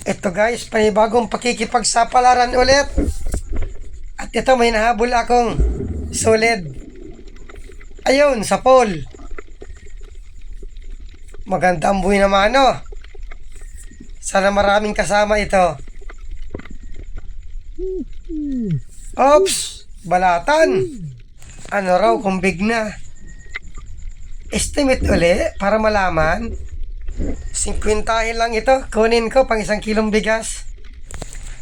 Ito guys, panibagong pakikipagsapalaran ulit. At ito may nahabol akong solid. Ayun, sa pole. Maganda ang buhay naman, no? Sana maraming kasama ito. Oops, balatan. Ano raw kung big na? Estimate uli para malaman. 50 lang ito. Kunin ko pang 1 kilong bigas.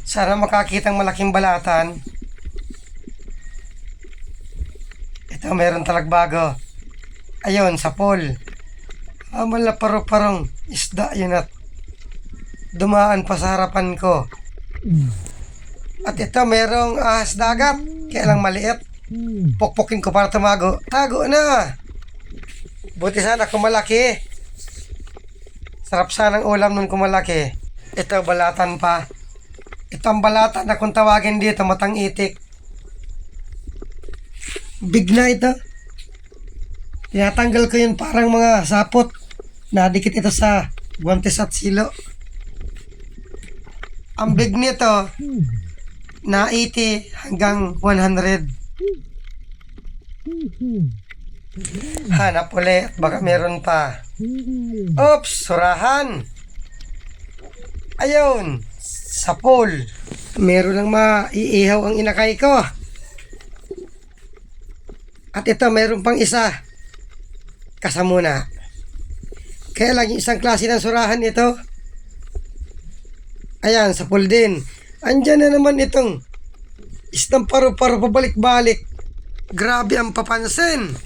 Sana makakitang malaking balatan. Ito meron talagbago. Ayun, sa pool. Amal na parong isda yun at dumaan pa sa harapan ko. At ito merong ahas dagat. Kaya lang maliit. Pukpukin ko para tumago. Tago na. Buti sana kung malaki. Sarap sanang ulam nun kung malaki. Ito balatan pa. Ito ang balatan na kung tawagin dito matang itik. Big na ito. Tinatanggal ko yun parang mga sapot. Nadikit ito sa guwantes at silo. Ang big nito na 80 hanggang 100. Hanap ulit. Baka meron pa. Oops, surahan. Ayun, sa pool. Meron lang maiihaw ang inakay ko. At ito, meron pang isa. Kasamuna. Kaya lang yung isang klase ng surahan ito. Ayan, sa pool din. Andyan na naman itong isang paru-paro pabalik-balik. Grabe ang papansin.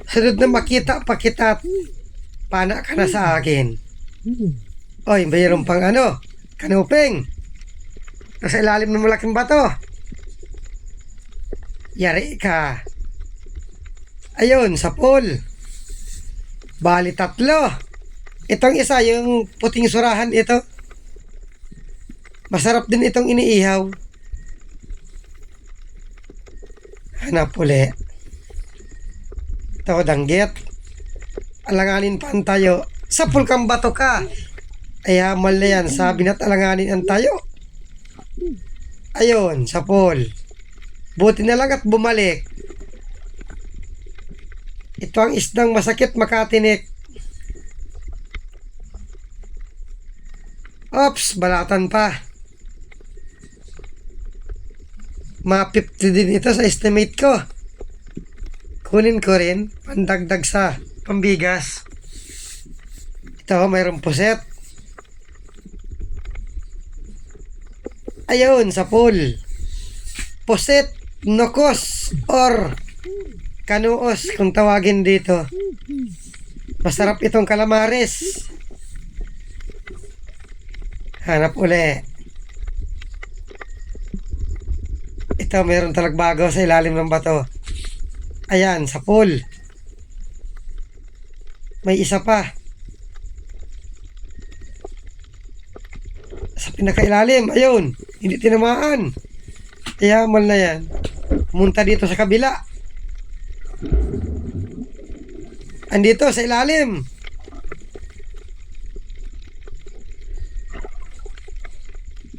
Sunod na makita pa kita, pana ka na sa akin. Oy, mayroon pang kanuping. Nasa ilalim ng malaking bato. Yari ka. Ayun, sa pool. Bali 3. Itong isa, yung puting surahan ito. Masarap din itong iniihaw. Hanap uli. Ito, danggit. Alanganin pa ang tayo. Sa pulkang bato ka. Ay hamal na yan. Sabi na't alanganin ang tayo. Ayun, sa pool. Buti na lang at bumalik. Ito ang isdang masakit makatinik. Oops, balatan pa. Ma-50 din ito sa estimate ko. Kunin ko rin, pandagdag sa pambigas. Ito, mayroong puset. Ayun, sa pool. Puset, nokos, or kanuos kung tawagin dito. Masarap itong calamares. Hanap uli. Ito, mayroong talagbago sa ilalim ng bato. Ayan, sa pool. May isa pa. Sa pinakailalim, ayun. Hindi tinamaan. Kaya mal na yan. Pumunta dito sa kabila. Andito sa ilalim.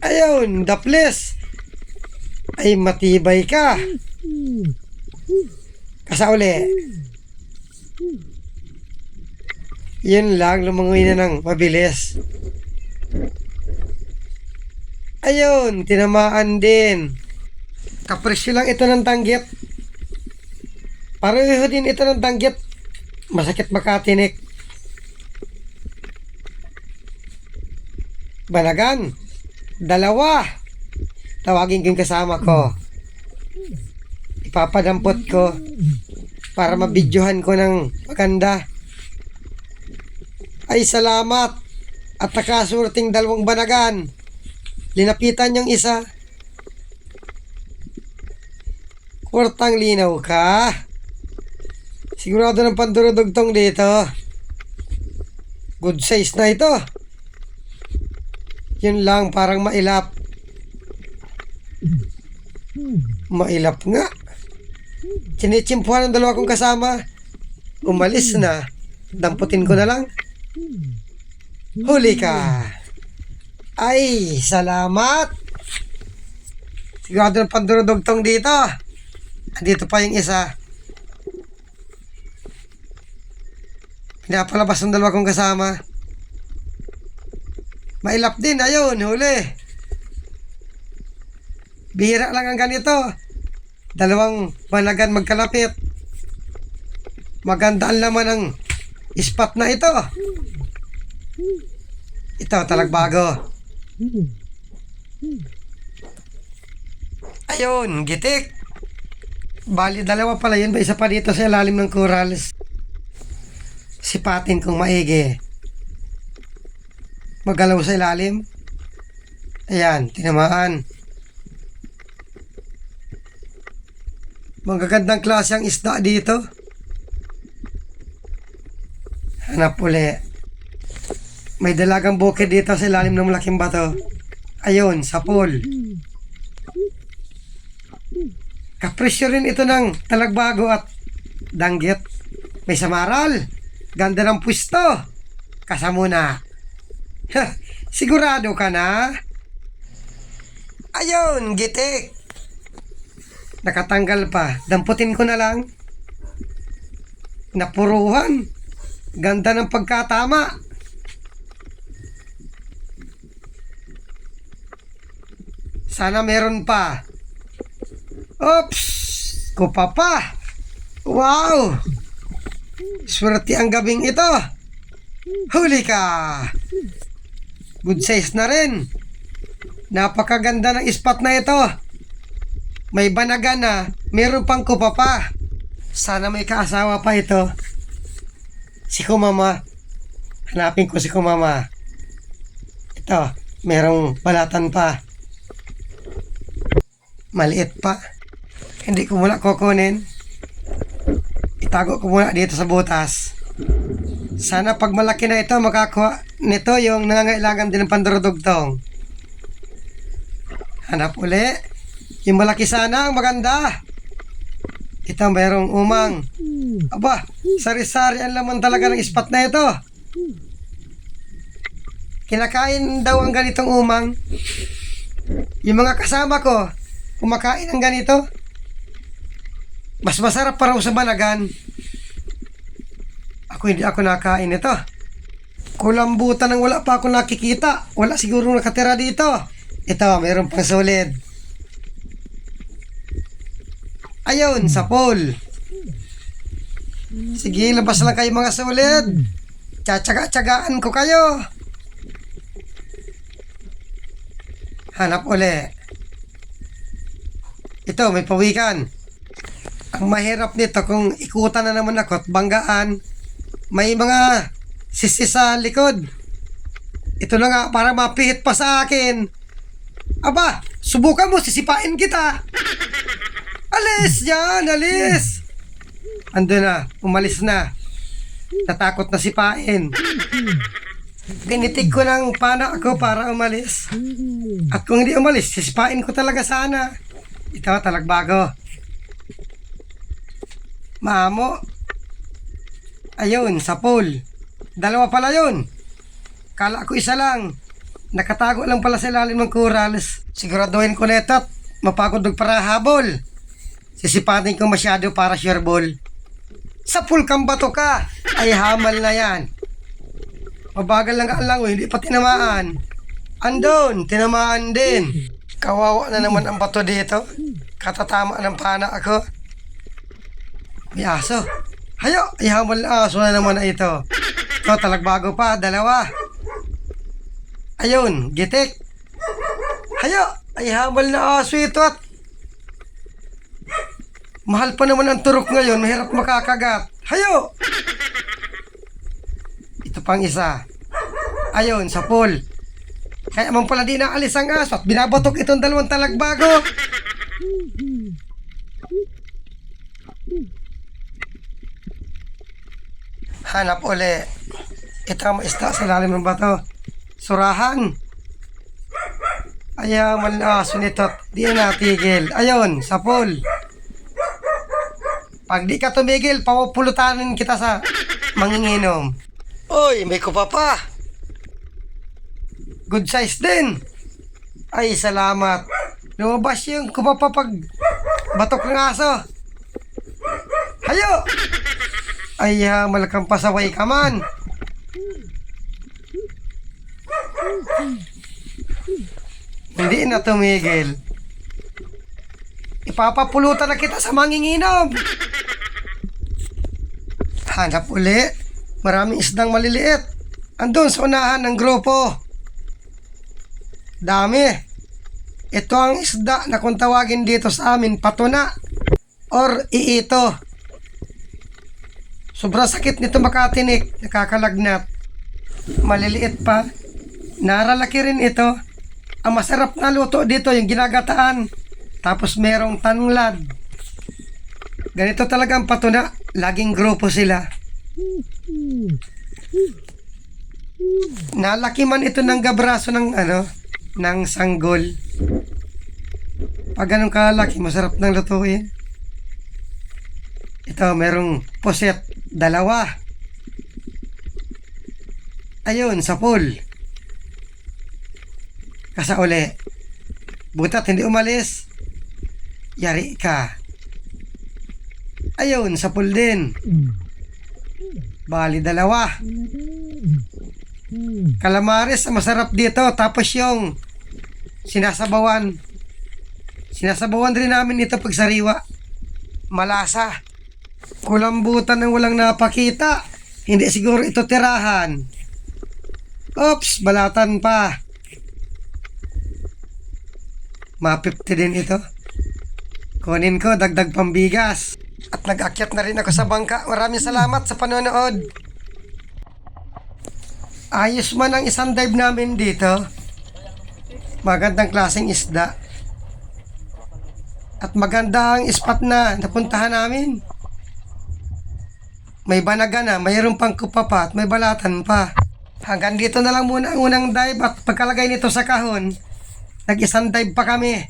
Ayun, daples. Ay, matibay ka. Kasauli. Yun lang, lumangoy na ng mabilis. Ayun, tinamaan din. Kapresyo lang ito ng tanggit. Pareho din ito ng tanggit. Masakit makatinik. Balagan. 2. Tawagin ko yung kasama ko. Ipapadampot ko para mabidyohan ko ng maganda. Ay, salamat. At nakasurting 2 banagan. Linapitan yung isa. Kwartang linaw ka. Sigurado ng pandurudugtong dito. Good size na ito. Yun lang, parang mailap. Mailap nga. Chinichimpuhan ng 2 kong kasama. Umalis na. Damputin ko na lang. Huli ka. Ay, salamat. Sigurado ng pandurudugtong dito. Dito pa yung isa. Pinapalabas ng dalawa kong kasama. Mailap din, ayun, huli. Bihira lang ang ganito. Dalawang banagan magkalapit. Maganda ang laman ng spot na ito. Ito, talagbago. Ayun, gitik. Bali, dalawa pala yun. May isa pa dito sa ilalim ng corals. Sipatin kong maigi. Magalaw sa ilalim. Ayan, tinamaan. Magagandang klase ang isda dito. Hanap uli. May dalagang bukid dito sa ilalim ng malaking bato. Ayun, sapol. Kapresyo rin ito ng talagbago at danggit. May samaral. Ganda ng pwesto. Kasamuna. Sigurado ka na? Ayun, gitik. Nakatanggal pa. Damputin ko na lang. Napuruhan. Ganda ng pagkatama. Sana meron pa. Oops! Kupa pa. Wow! Swerte ang gabing ito. Huli ka. Good size na rin. Napakaganda ng spot na ito. May banaga na. Meron pang kupa pa. Sana may kaasawa pa ito. Si Kumama. Hanapin ko si Kumama. Ito. Merong balatan pa. Maliit pa. Hindi ko muna kukunin. Itago ko muna dito sa butas. Sana pag malaki na ito, makakuha nito yung nangangailangan din ng pandurudugtong. Hanap uli. Yung malaki sana ang maganda. Ito mayroong umang. Aba, sari-sari ang laman talaga ng spot na ito. Kinakain daw ang ganitong umang. Yung mga kasama ko, kumakain ng ganito. Mas masarap pa raw sa banagan. Hindi ako nakain ito. Kulambutan ng wala pa ako nakikita. Wala siguro nakatira dito. Ito, mayroon pang solid. Ayun, sapol. Sige, labas lang kayo mga solid. Tsatsaga-tsagaan ko kayo. Hanap uli. Ito, may pawikan. Ang mahirap nito kung ikutan na naman ako at banggaan, may mga sisi sa likod. Ito na nga para mapihit pa sa akin. Aba, subukan mo, sisipain kita. Alis yan, alis. Ando na, umalis na. Natakot na sipain. Pinitig ko ng pana ako para umalis. At kung hindi umalis, sisipain ko talaga sana. Ito, talagbago. Mamo. Ayun, sapol. Dalawa pala yun. Kala ko isa lang. Nakatago lang pala sa ilalim ng corals. Siguraduhin ko na ito at mapagod para habol. Sisipatin ko masyado para sureball. Sapol kang bato ka. Ay hamal na yan. Mabagal lang ang langoy, hindi pa tinamaan. Andon, tinamaan din. Kawawa na naman ang bato dito. Katatama ng pana ako. May aso. Hayo, ihamal na aso na naman na ito. Ito, talagbago pa, dalawa. Ayun, gitik. Hayo, ihamal na aso ito at mahal pa naman ang turok ngayon, mahirap makakagat. Hayo! Ito pang isa. Ayun, sapol. Kaya man pala di naalis ang aso at binabatok itong dalawang talagbago. Hanap uli. Ito ang isda sa lalim ng bato. Surahan. Ayaw, malaso nito. Di na natigil. Ayun, sapol. Pag di ka tumigil, papupulutanin kita sa manginginom. Oy, may kupa pa. Good size din. Ay, salamat. Lumabas yung kumapapag batok ng aso. Hayo! Ay, malakang pasaway ka man. Hindi na tumigil. Ipapapulutan na kita sa manginginom. Hanap uli. Maraming isdang maliliit. Andun sa unahan ng grupo. Dami. Ito ang isda na kung tawagin dito sa amin, patuna or iito. Sobrang sakit nito makatinik, nakakalagnat. Maliliit pa. Naralaki rin ito. Ang masarap na luto dito, yung ginagataan. Tapos merong tanglad. Ganito talaga ang patuna. Laging grupo sila. Nalaki man ito ng gabraso ng sanggol. Pag ganun kalaki, masarap ng lutuin. Ito, merong puset, 2. Ayun, sa pool. Kasa uli. Butat, hindi umalis. Yari ka. Ayun, sa pool din. Bali, 2. Calamares, masarap dito. Tapos yung sinasabawan. Sinasabawan rin namin ito pag sariwa. Malasa. Kulambutan ng walang napakita. Hindi siguro ito tirahan. Oops, balatan pa. Ma-50 din ito. Kunin ko, dagdag pambigas. At nag-akyat na rin ako sa bangka. Maraming salamat sa panonood. Ayos man ang isang dive namin dito. Magandang klaseng isda. At maganda ang spot na napuntahan namin. May banaga na, mayroon pang kupa pa at may balatan pa. Hanggang dito na lang muna ang unang dive at pagkalagay nito sa kahon, nag-isang dive pa kami.